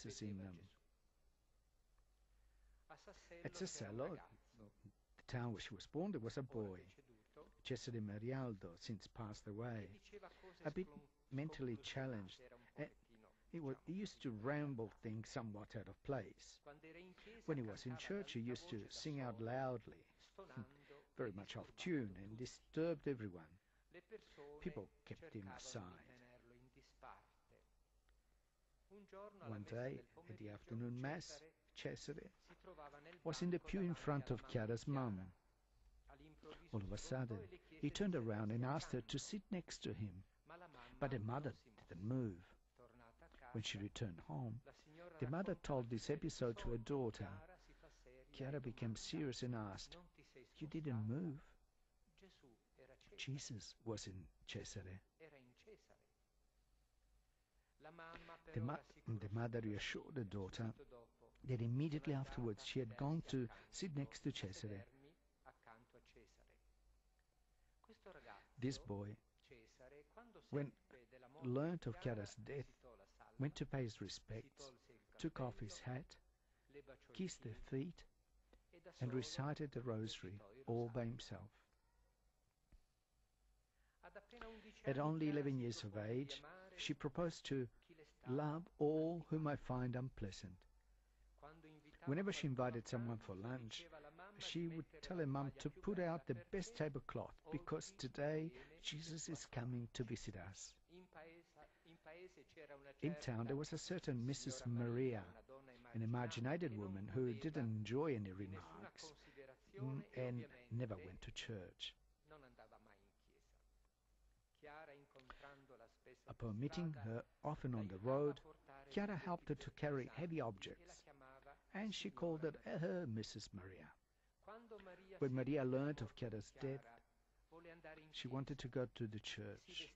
Jesus in them. At Sassello, the town where she was born, there was a boy, Cesare Marialdo, since passed away, a bit mentally challenged. He used to ramble things somewhat out of place. When he was in church, he used to sing out loudly, very much off tune, and disturbed everyone. People kept him aside. One day, at the afternoon mass, Cesare was in the pew in front of Chiara's mum. All of a sudden, he turned around and asked her to sit next to him, but the mother didn't move. When she returned home, the mother told this episode to her daughter. Chiara became serious and asked, "You didn't move?" Jesus was in Cesare. The mother reassured the daughter that immediately afterwards she had gone to sit next to Cesare. This boy, when learnt of Chiara's death, went to pay his respects, took off his hat, kissed their feet, and recited the rosary all by himself. At only 11 years of age, she proposed to love all whom I find unpleasant. Whenever she invited someone for lunch, she would tell her mum to put out the best tablecloth, because today Jesus is coming to visit us. In town there was a certain Mrs. Maria, an imaginated woman who didn't enjoy any remarks and never went to church. Upon meeting her often on the road, Chiara helped her to carry heavy objects, and she called her Mrs. Maria. When Maria learned of Chiara's death, she wanted to go to the church.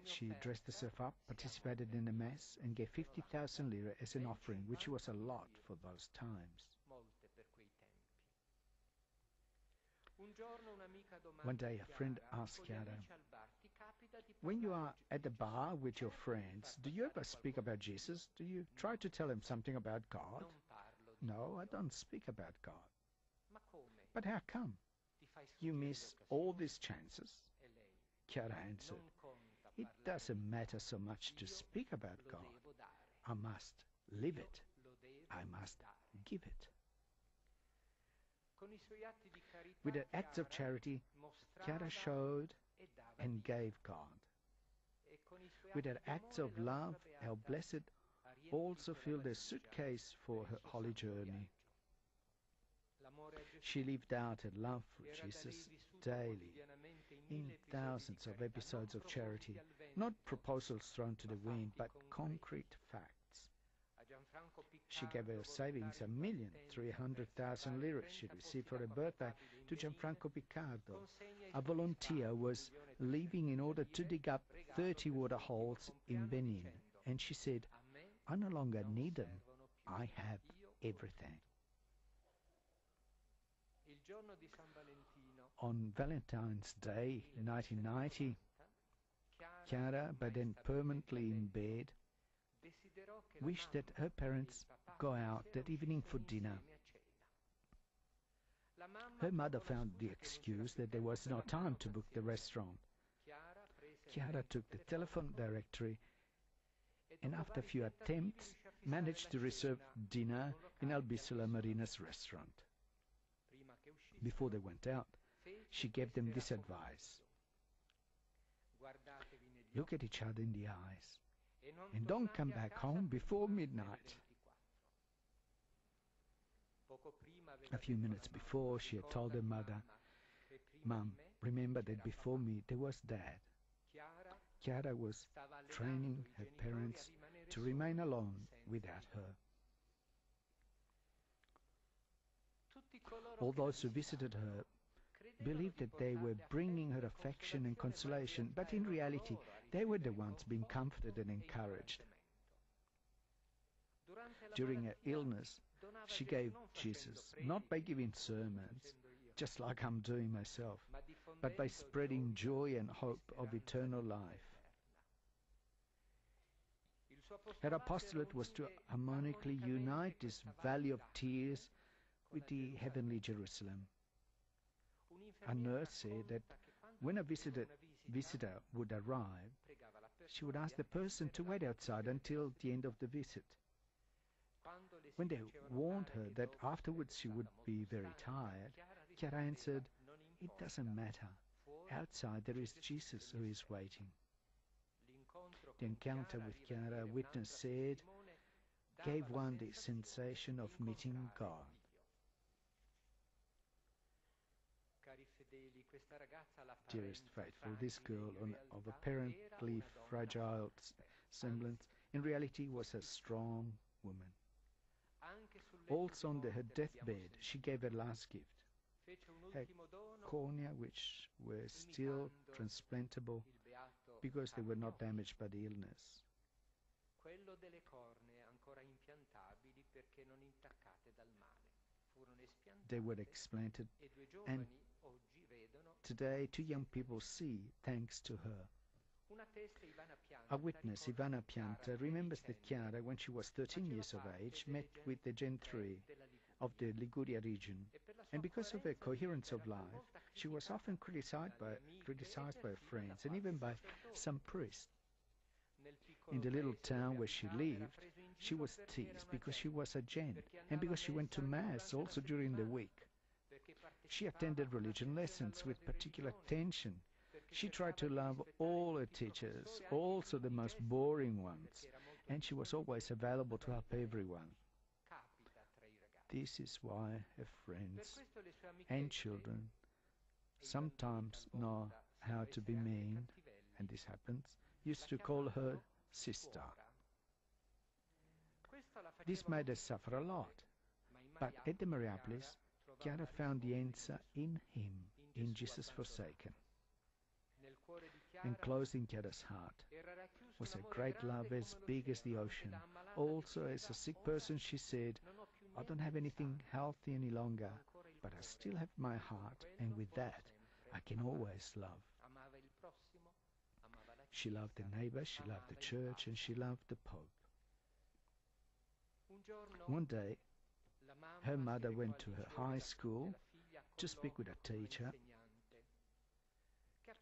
She dressed herself up, participated in the mass, and gave 50,000 lire as an offering, which was a lot for those times. One day a friend asked Chiara, "When you are at the bar with your friends, do you ever speak about Jesus? Do you try to tell them something about God?" "No, I don't speak about God." "But how come? You miss all these chances?" Chiara answered, "It doesn't matter so much to speak about God. I must live it. I must give it." With her acts of charity, Chiara showed and gave God. With her acts of love, our Blessed also filled a suitcase for her holy journey. She lived out her love for Jesus daily, in thousands of episodes of charity, not proposals thrown to the wind, but concrete facts. She gave her savings 1,300,000 lire she received for her birthday to Gianfranco Piccardo, a volunteer who was leaving in order to dig up 30 water holes in Benin. And she said, "I no longer need them. I have everything." On Valentine's Day 1990, Chiara, by then permanently in bed, wished that her parents go out that evening for dinner. Her mother found the excuse that there was no time to book the restaurant. Chiara took the telephone directory and after a few attempts managed to reserve dinner in Albisola Marina's restaurant. Before they went out, she gave them this advice: "Look at each other in the eyes and don't come back home before midnight." A few minutes before, she had told her mother, "Mum, remember that before me there was Dad." Chiara was training her parents to remain alone without her. All those who visited her believed that they were bringing her affection and consolation, but in reality they were the ones being comforted and encouraged. During her illness, she gave Jesus, not by giving sermons, just like I'm doing myself, but by spreading joy and hope of eternal life. Her apostolate was to harmonically unite this valley of tears with the heavenly Jerusalem. A nurse said that when a visitor would arrive, she would ask the person to wait outside until the end of the visit. When they warned her that afterwards she would be very tired, Chiara answered, "It doesn't matter. Outside there is Jesus who is waiting." The encounter with Chiara, a witness said, gave one the sensation of meeting God. Dearest faithful, this girl of apparently fragile semblance in reality was a strong woman. Also on her deathbed she gave her last gift, her cornea, which were still transplantable because they were not damaged by the illness. They were explanted, and today 2 young people see thanks to her. A witness, Ivana Pianta, remembers that Chiara, when she was 13 years of age, met with the Gen 3 of the Liguria region, and because of her coherence of life, she was often criticized by her friends and even by some priests. In the little town where she lived, she was teased because she was a Gen, and because she went to Mass also during the week. She attended religion lessons with particular attention. She tried to love all her teachers, also the most boring ones, and she was always available to help everyone. This is why her friends and children sometimes know how to be mean, and this happens, used to call her sister. This made her suffer a lot, but at the Mariapolis, Chiara found the answer in him, in Jesus forsaken. Enclosed in Chiara's heart was a great love as big as the ocean. Also, as a sick person, she said, "I don't have anything healthy any longer, but I still have my heart, and with that, I can always love." She loved the neighbor, she loved the church, and she loved the Pope. One day, her mother went to her high school to speak with a teacher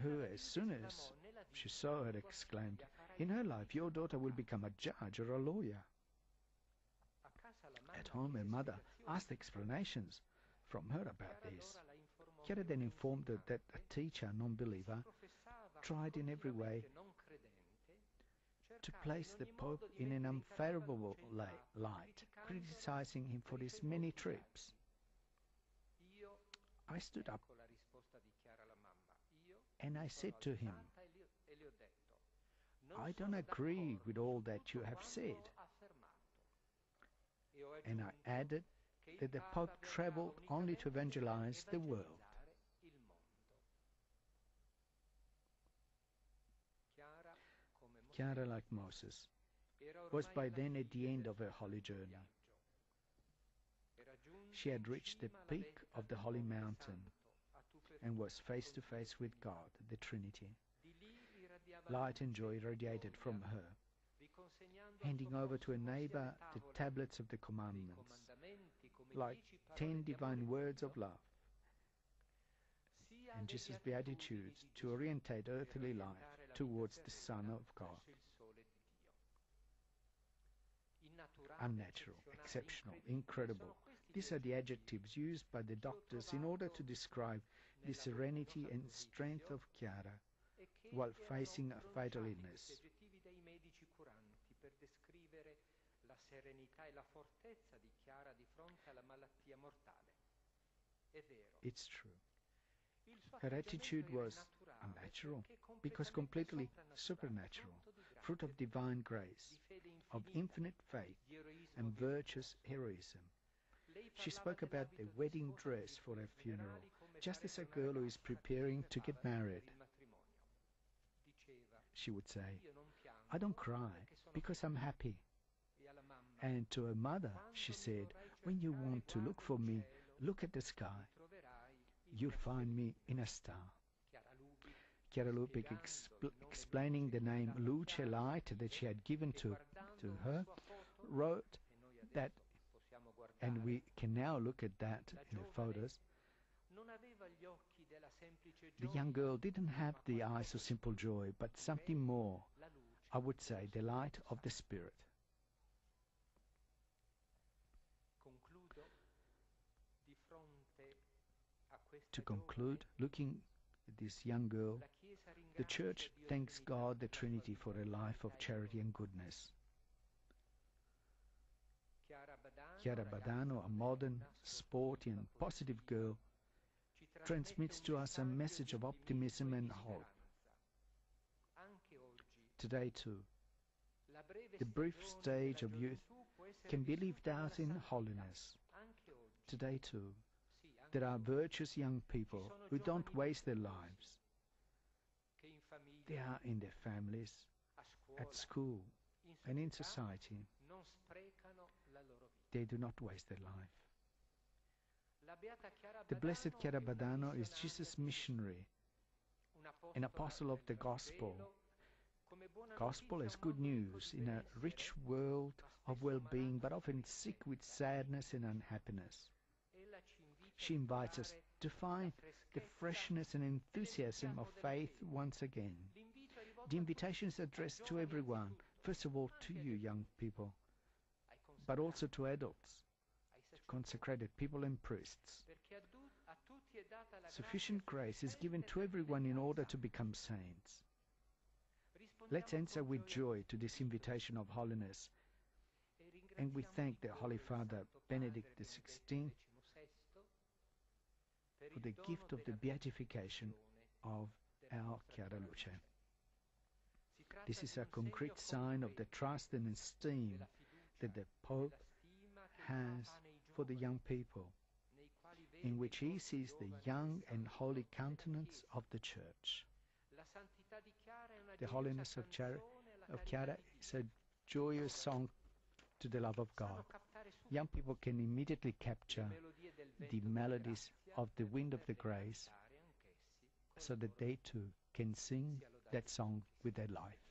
who, as soon as she saw her, exclaimed, "In her life, your daughter will become a judge or a lawyer." At home, her mother asked explanations from her about this. Chiara then informed her that a teacher, a non-believer, tried in every way to place the Pope in an unfavorable light, criticizing him for his many trips. I stood up and I said to him, "I don't agree with all that you have said." And I added that the Pope traveled only to evangelize the world. Chiara, like Moses, was by then at the end of her holy journey. She had reached the peak of the holy mountain and was face to face with God, the Trinity. Light and joy radiated from her, handing over to a neighbor the tablets of the commandments, like 10 divine words of love, and Jesus' beatitudes to orientate earthly life towards the Son of God. Unnatural, exceptional, incredible. These are the adjectives used by the doctors in order to describe the serenity and strength of Chiara while facing a fatal illness. It's true. Her attitude was unnatural because completely supernatural, fruit of divine grace, of infinite faith and virtuous heroism. She spoke about the wedding dress for her funeral, just as a girl who is preparing to get married. She would say, "I don't cry because I'm happy." And to her mother, she said, "When you want to look for me, look at the sky. You'll find me in a star." Chiara Luce explaining the name Luce, light, that she had given to to her, wrote that, and we can now look at that in the photos, the young girl didn't have the eyes of simple joy, but something more, I would say, the light of the Spirit. To conclude, looking at this young girl, the Church thanks God, the Trinity, for a life of charity and goodness. Chiara Badano, a modern, sporty and positive girl, transmits to us a message of optimism and hope. Today too, the brief stage of youth can be lived out in holiness. Today too, there are virtuous young people who don't waste their lives. They are in their families, at school, and in society. They do not waste their life. The Blessed Chiara Badano is Jesus' missionary, an apostle of the gospel. Gospel as good news in a rich world of well-being, but often sick with sadness and unhappiness. She invites us to find the freshness and enthusiasm of faith once again. The invitation is addressed to everyone, first of all to you young people, but also to adults, to consecrated people and priests. Sufficient grace is given to everyone in order to become saints. Let's answer with joy to this invitation of holiness, and we thank the Holy Father Benedict XVI for the gift of the beatification of our Chiara Luce. This is a concrete sign of the trust and esteem that the Pope has for the young people, in which he sees the young and holy countenance of the Church. The holiness of Chiara is a joyous song to the love of God. Young people can immediately capture the melodies of the wind of the grace, so that they too can sing that song with their life.